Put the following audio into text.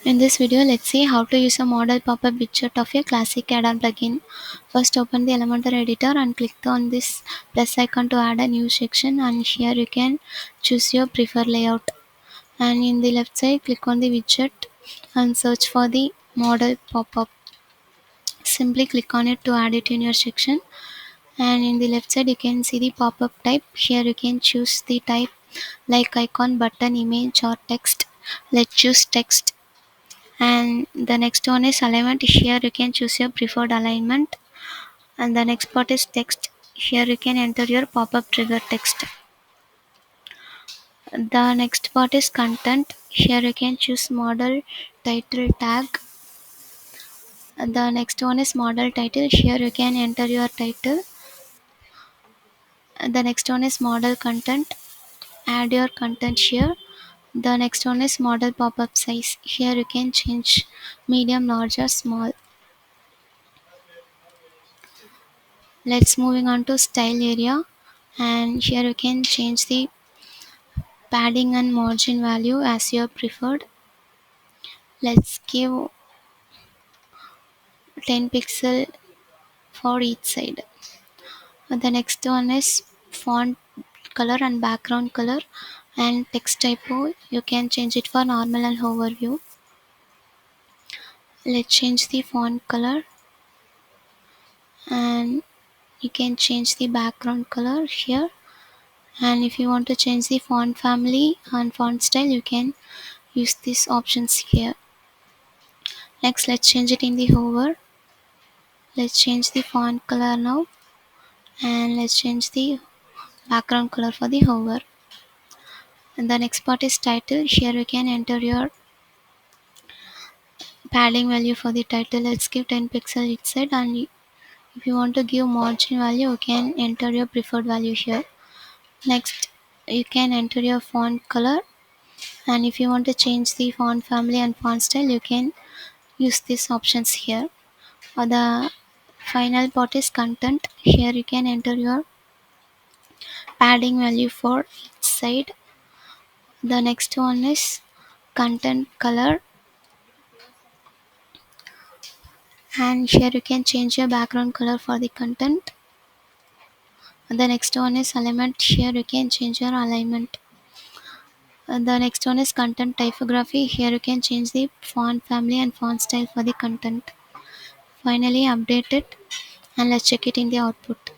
In this video, let's see how to use a modal pop-up widget of a classic add-on plugin. First, open the Elementor editor and click on this plus icon to add a new section, and here you can choose your preferred layout. And in the left side, click on the widget and search for the modal pop-up. Simply click on it to add it in your section. And in the left side, you can see the pop-up type. Here you can choose the type like icon, button, image or text. Let's choose text. And the next one is alignment. Here you can choose your preferred alignment, and the next part is text. Here you can enter your pop-up trigger text. The next part is content. Here you can choose model title tag. The next one is model title. Here you can enter your title. The next one is model content. Add your content here. The next one is model pop-up size. Here you can change medium, large or small. Let's moving on to style area, and here you can change the padding and margin value as your preferred. Let's give 10 pixel for each side. The next one is font color and background color, and text typo. You can change it for normal and overview. Let's change the font color, and you can change the background color here. And if you want to change the font family and font style, you can use these options here. Next, let's change it in the hover. Let's change the font color now, and let's change the background color for the hover. And the next part is title. Here you can enter your padding value for the title. Let's give 10 pixel each side, and if you want to give margin value, you can enter your preferred value here. Next, you can enter your font color, and if you want to change the font family and font style, you can use these options here. For the final part is content. Here you can enter your padding value for each side. The next one is content color, and here you can change your background color for the content. The next one is alignment. Here you can change your alignment. The next one is content typography. Here you can change the font family and font style for the content. Finally, update it, and let's check it in the output.